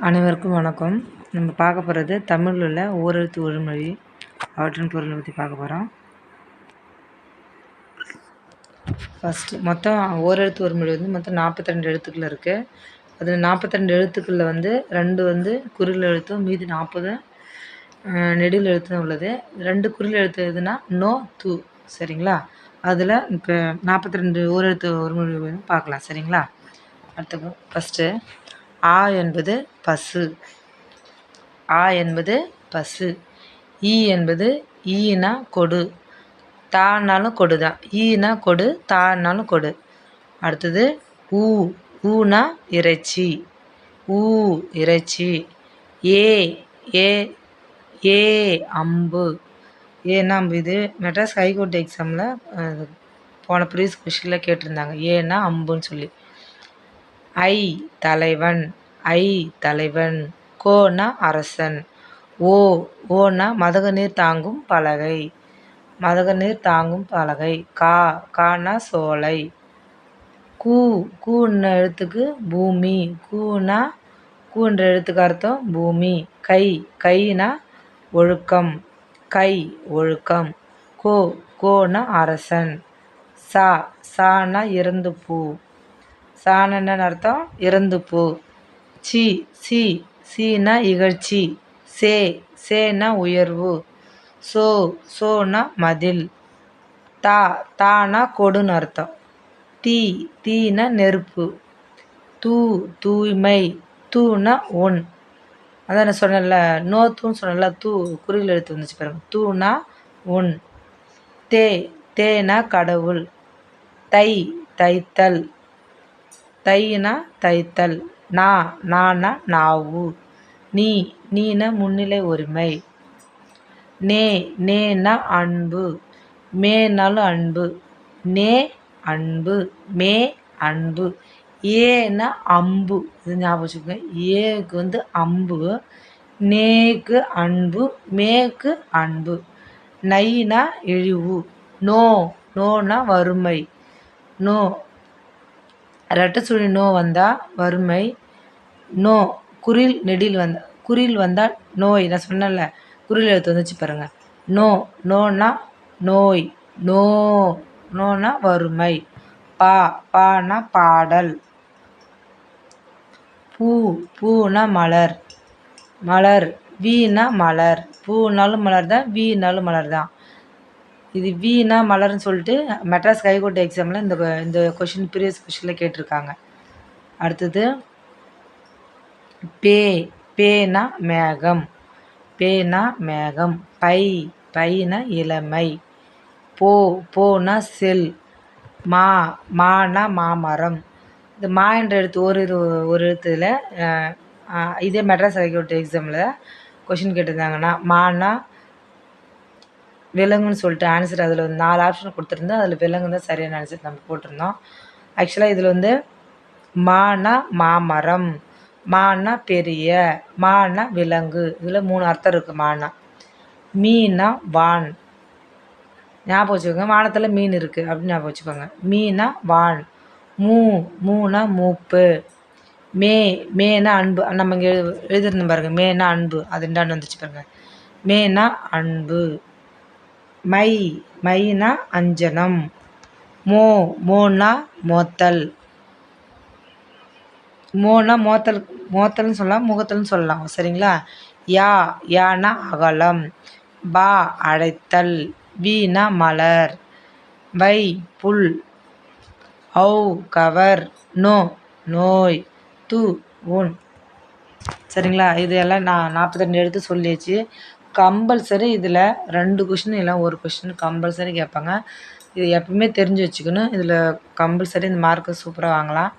அனைவருக்கும் வணக்கம். நம்ம பார்க்க போகிறது தமிழில் உள்ள ஓரெழுத்து ஒரு மொழி அவற்றின் பொருளை பற்றி பார்க்க போகிறோம். ஃபஸ்ட்டு மொத்தம் ஓரெழுத்து ஒரு மொழி மொத்தம் 42 எழுத்துக்கள் இருக்குது. அதில் 42 எழுத்துக்களில் 2 குறில் எழுத்தும் மீதி 40 நெடில் எழுத்தும் உள்ளது. 2 குறில் எழுத்து எதுனா நோ து. சரிங்களா? அதில் இப்போ 42 ஓரெழுத்து ஒரு மொழி பார்க்கலாம். சரிங்களா? அடுத்து ஃபஸ்ட்டு ஆ என்பது பசு. ஆ என்பது பசு. ஈ என்பது ஈனா கொடு. தானாலும் கொடு தான். ஈனா கொடு, தானாலும் கொடு. அடுத்தது ஊ. ஊனா இறைச்சி. ஊ இறைச்சி. ஏ ஏ ஏ அம்பு. ஏன்னா அம்பு. இது மெட்ராஸ் ஹைகோர்ட் எக்ஸாமில் போன ப்ரீவியஸ் கொஷினில் கேட்டிருந்தாங்க ஏன்னா அம்புன்னு சொல்லி. ஐ தலைவன். ஐ தலைவன். கோனா அரசன். ஓ ஓனா மதகு நீர் தாங்கும் பலகை. மதகு நீர் தாங்கும் பலகை. கா கானா சோலை. கூ கூன்ற எழுத்துக்கு பூமி. கூனா கூன்ற எழுத்துக்கு அர்த்தம் பூமி. கை கைனா ஒழுக்கம். கை ஒழுக்கம். கோ கோனா அரசன். சா சானா இறந்து பூ. சானன்னு அர்த்தம் இறந்து பூ. சி சி சீனா இகழ்ச்சி. சே சேனா உயர்வு. சோ சோனா மதில். தா தானா கொடுன்னு அர்த்தம். தீ தீனா நெருப்பு. தூ தூய்மை. தூனா ஒன். அதான் நான் சொன்னேன்ல நோ தூன்னு சொன்னேன்ல. தூ குறில் எழுத்து வந்துச்சு பாருங்க. தூனா ஒன். தே தேனா கடவுள். தை தைத்தல். தைனா தைத்தல். நா நானா நாவு. நீ நீனா முன்னிலை உரிமை. நே நேனா அன்பு. மேனாலும் அன்பு. நே அன்பு. மே அன்பு. ஏனா அம்பு. இது ஞாபகம் வச்சுக்கோங்க. ஏக்கு அம்பு. நேக்கு அன்பு. மேக்கு அன்பு. நைனா இழிவு. நோ நோனா வறுமை. நோ ரெட்டை சுழி நோ வந்தால் வறுமை. நோ குறில் நெடில் குறில் வந்தால் நோய். நான் சொன்னேன்ல குறில் எழுத்து வந்துச்சு பாருங்கள். நோ நோனா நோய். நோ நோனா வறுமை. பா பானா பாடல். பூ பூனா மலர். மலர். வீணா மலர். பூனாலும் மலர் தான், வீணாலும் மலர் தான். இது வீணா மலர்னு சொல்லிட்டு மெட்ராஸ் ஹைகோர்ட் எக்ஸாமில் இந்த கொஷின் ப்ரீவியஸ் கொஷினில் கேட்டிருக்காங்க. அடுத்தது பே பேனா மேகம். பேனா மேகம். பை பைனா இளமை. போ போனா செல். மா மானா மாமரம். இந்த மா என்ற எழுத்து ஒரு எழுத்துல இதே மெட்ராஸ் ஹைகோர்ட் எக்ஸாமில் கொஷின் கேட்டிருந்தாங்கன்னா மானா விலங்குன்னு சொல்லிட்டு ஆன்சர் அதில் 4 ஆப்ஷன் கொடுத்துருந்தோம். அதில் விலங்கு தான் சரியான ஆன்சர் நம்ம போட்டிருந்தோம். ஆக்சுவலாக இதில் மானா மாமரம். மானா பெரிய. மானா விலங்கு. இதில் 3 அர்த்தம் இருக்குது மானா. மீனா வான். ஞாபகம் வச்சுக்கோங்க. வானத்தில் மீன் இருக்குது அப்படின்னு ஞாபகம் வச்சுக்கோங்க. மீனா வான். மூனா மூப்பு. மேனா அன்பு. நம்ம இங்கே எழுதிருந்தோம் பாருங்க. மேனா அன்பு. அது ரெண்டாண்டு வந்துச்சு பாருங்க. மேனா அன்பு. மைனா அஞ்சனம். மோனா மோத்தல். மோனா மோத்தல்னு சொல்லலாம், முகத்தல்னு சொல்லலாம். சரிங்களா? யானா அகலம். பா அழைத்தல். வீணா மலர். வை புல். ஔ கவர். நோ நோய். து உன். சரிங்களா? இது எல்லாம் நான் 42 எழுத்து சொல்லியாச்சு. கம்பல்சரி இதில் 2 கொஷின் இல்லை 1 கொஷின் கம்பல்சரி கேட்பாங்க. இது எப்பவுமே தெரிஞ்சு வச்சுக்கணும். இதில் கம்பல்சரி இந்த மார்க்கு சூப்பராக வாங்கலாம்.